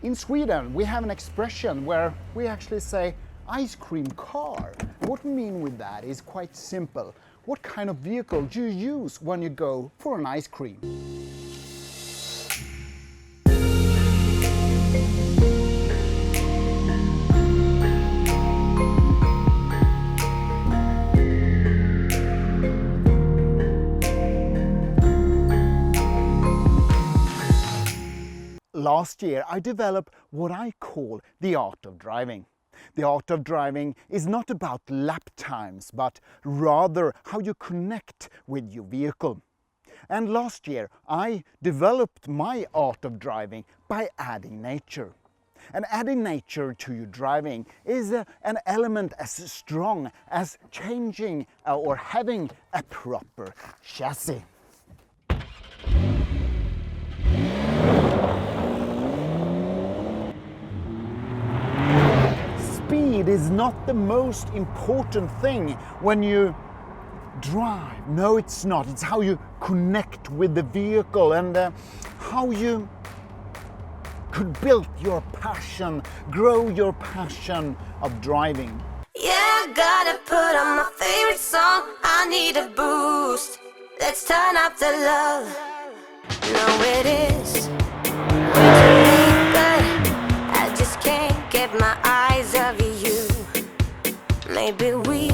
In Sweden, we have an expression where we actually say ice cream car. What we mean with that is quite simple. What kind of vehicle do you use when you go for an ice cream? Last year, I developed what I call the art of driving. The art of driving is not about lap times, but rather how you connect with your vehicle. And last year, I developed my art of driving by adding nature. And adding nature to your driving is an element as strong as changing or having a proper chassis. Speed is not the most important thing when you drive. No, it's not. It's how you connect with the vehicle and how you could build your passion, grow your passion of driving. Yeah, I gotta put on my favorite song. I need a boost. Let's turn up the love. No, it is way too late, but I just can't get my eyes off you. Maybe we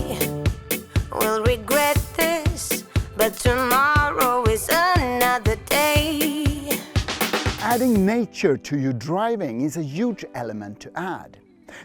will regret this, but tomorrow is another day. Adding nature to your driving is a huge element to add.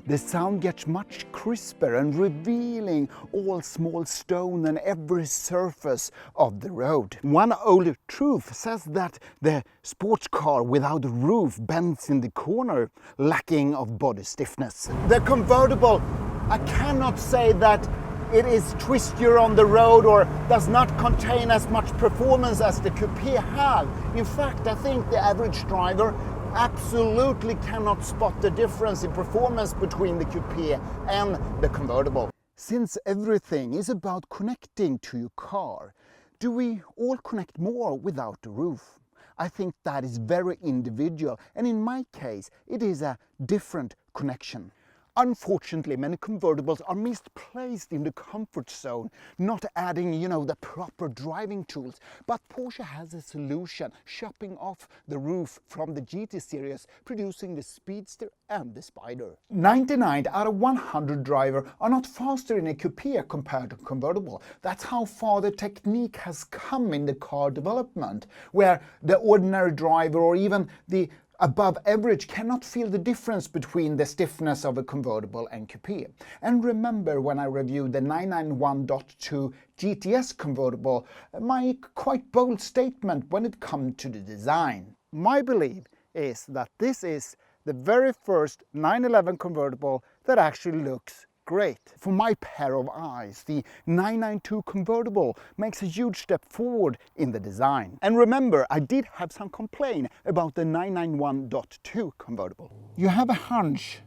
The sound gets much crisper and revealing all small stone and every surface of the road. One old truth says that the sports car without a roof bends in the corner, lacking of body stiffness. The convertible, I cannot say that it is twistier on the road or does not contain as much performance as the coupe have. In fact, I think the average driver absolutely cannot spot the difference in performance between the coupe and the convertible. Since everything is about connecting to your car, do we all connect more without the roof? I think that is very individual, and in my case, it is a different connection. Unfortunately, many convertibles are misplaced in the comfort zone, not adding, the proper driving tools. But Porsche has a solution, chopping off the roof from the GT series, producing the Speedster and the Spider. 99 out of 100 drivers are not faster in a coupe compared to convertible. That's how far the technique has come in the car development, where the ordinary driver or even the above average cannot feel the difference between the stiffness of a convertible and coupe. And remember when I reviewed the 991.2 GTS convertible, my quite bold statement when it comes to the design. My belief is that this is the very first 911 convertible that actually looks great. For my pair of eyes, the 992 convertible makes a huge step forward in the design. And remember, I did have some complaint about the 991.2 convertible. You have a hunch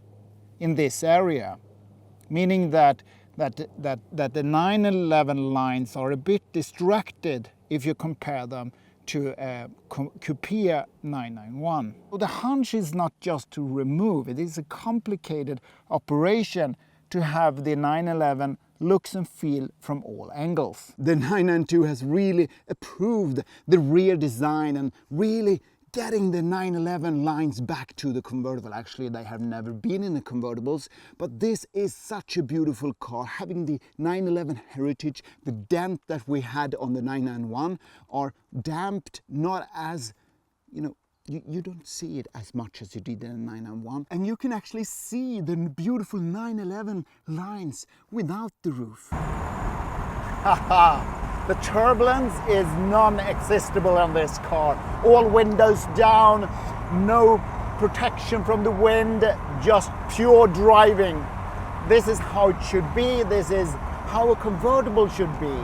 in this area, meaning that the 911 lines are a bit distracted if you compare them to a coupe 991. So the hunch is not just to remove, it is a complicated operation to have the 911 looks and feel from all angles. The 992 has really improved the rear design and really getting the 911 lines back to the convertible. Actually, they have never been in the convertibles, but this is such a beautiful car. Having the 911 heritage, the dent that we had on the 991 are damped, not as, you don't see it as much as you did in the 991. And you can actually see the beautiful 911 lines without the roof. The turbulence is non-existable on this car. All windows down, no protection from the wind, just pure driving. This is how it should be. This is how a convertible should be.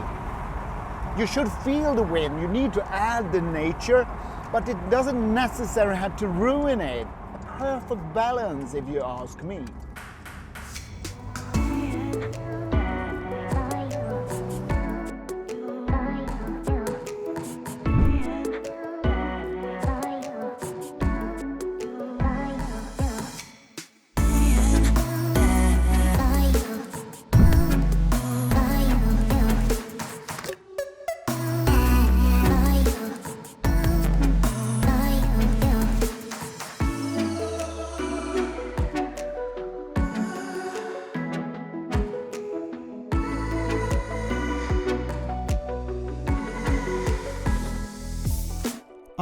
You should feel the wind. You need to add the nature, but it doesn't necessarily have to ruin it. A perfect balance, if you ask me.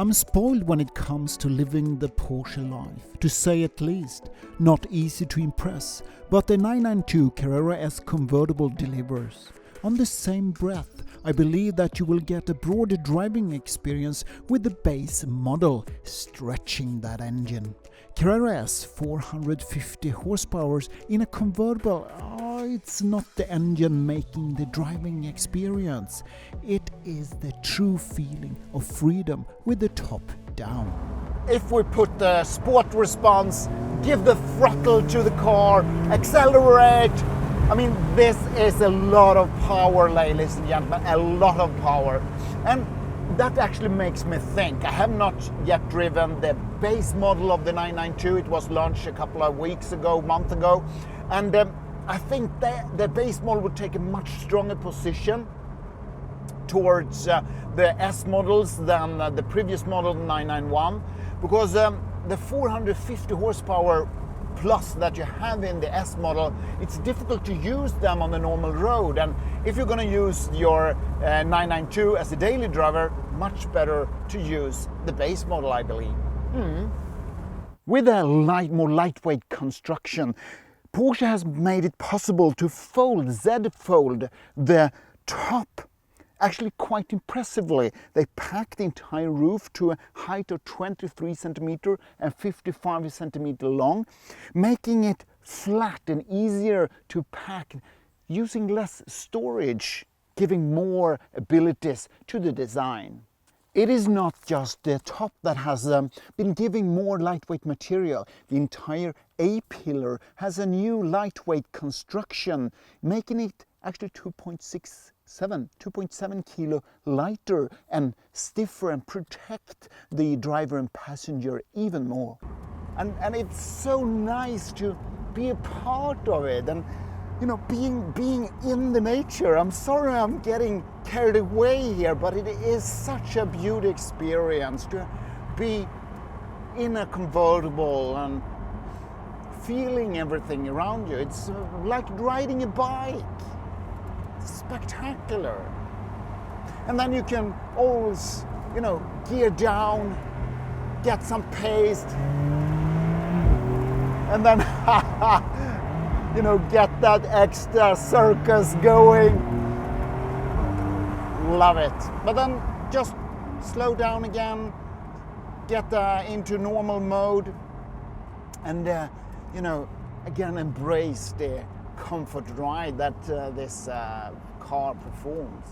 I'm spoiled when it comes to living the Porsche life, to say at least. Not easy to impress, but the 992 Carrera S Convertible delivers. On the same breath, I believe that you will get a broader driving experience with the base model, stretching that engine. Carrera S 450 horsepower in a convertible, it's not the engine making the driving experience. It is the true feeling of freedom with the top down. If we put the sport response, give the throttle to the car, accelerate, I mean, this is a lot of power, ladies and gentlemen, a lot of power. And that actually makes me think. I have not yet driven the base model of the 992. It was launched a couple of weeks ago, month ago. And I think the base model would take a much stronger position towards the S models than the previous model, 991. Because the 450 horsepower plus that you have in the S model, it's difficult to use them on the normal road. And if you're going to use your 992 as a daily driver, much better to use the base model, I believe. With a more lightweight construction, Porsche has made it possible to Z-fold the top. Actually, quite impressively, they packed the entire roof to a height of 23 centimeter and 55 centimeter long, making it flat and easier to pack, using less storage, giving more abilities to the design. It is not just the top that has been giving more lightweight material. The entire A-pillar has a new lightweight construction, making it actually 2.7 kilo lighter and stiffer, and protect the driver and passenger even more. And it's so nice to be a part of it, and you know, being in the nature. I'm sorry I'm getting carried away here, but it is such a beauty experience to be in a convertible and feeling everything around you. It's like riding a bike. Spectacular. And then you can always, you know, gear down, get some paste, and then you know, get that extra circus going. Love it. But then just slow down again, get into normal mode, and you know, again embrace the comfort ride that this car performs.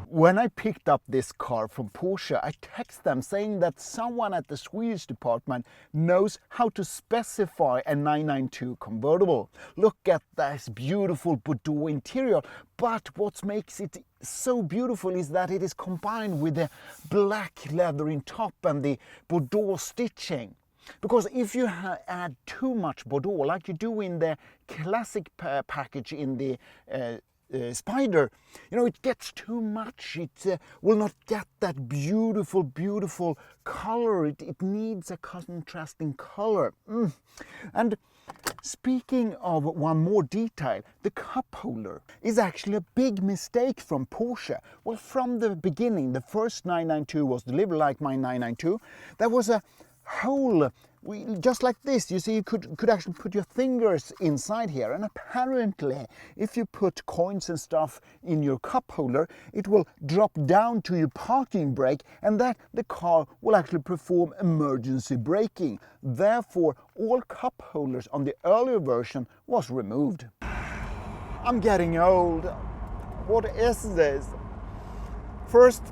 When I picked up this car from Porsche, I texted them saying that someone at the Swedish department knows how to specify a 992 convertible. Look at this beautiful Bordeaux interior, but what makes it so beautiful is that it is combined with the black leather in top and the Bordeaux stitching. Because if you add too much Bordeaux, like you do in the classic package in the Spider, you know, it gets too much. It will not get that beautiful, beautiful color. It needs a contrasting color. And speaking of one more detail, the cup holder is actually a big mistake from Porsche. Well, from the beginning, the first 992 was delivered like my 992. There was a hole, just like this. You see, you could actually put your fingers inside here, and apparently if you put coins and stuff in your cup holder, it will drop down to your parking brake, and that the car will actually perform emergency braking. Therefore, all cup holders on the earlier version was removed. I'm getting old. What is this? First,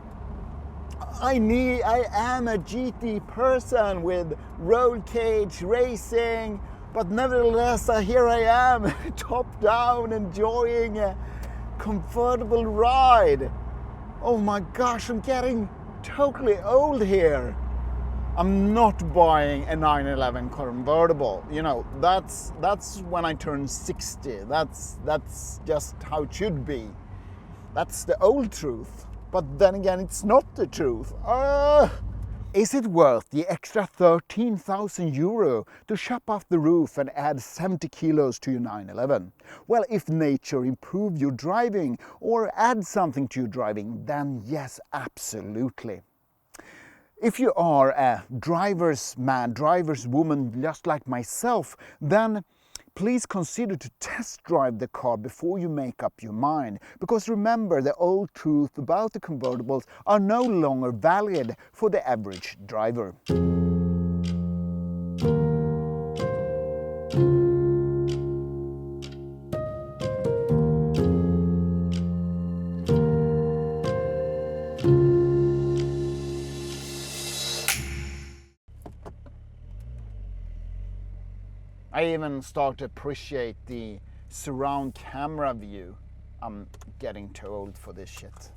I am a GT person with roll cage racing, but nevertheless here I am, top down, enjoying a convertible ride. Oh my gosh, I'm getting totally old here. I'm not buying a 911 convertible. You know, that's when I turn 60. That's just how it should be. That's the old truth. But then again, it's not the truth. Is it worth the extra 13,000 euro to chop off the roof and add 70 kilos to your 911? Well, if nature improves your driving or add something to your driving, then yes, absolutely. If you are a driver's man, driver's woman just like myself, then please consider to test drive the car before you make up your mind. Because remember, the old truth about the convertibles are no longer valid for the average driver. I even start to appreciate the surround camera view. I'm getting too old for this shit.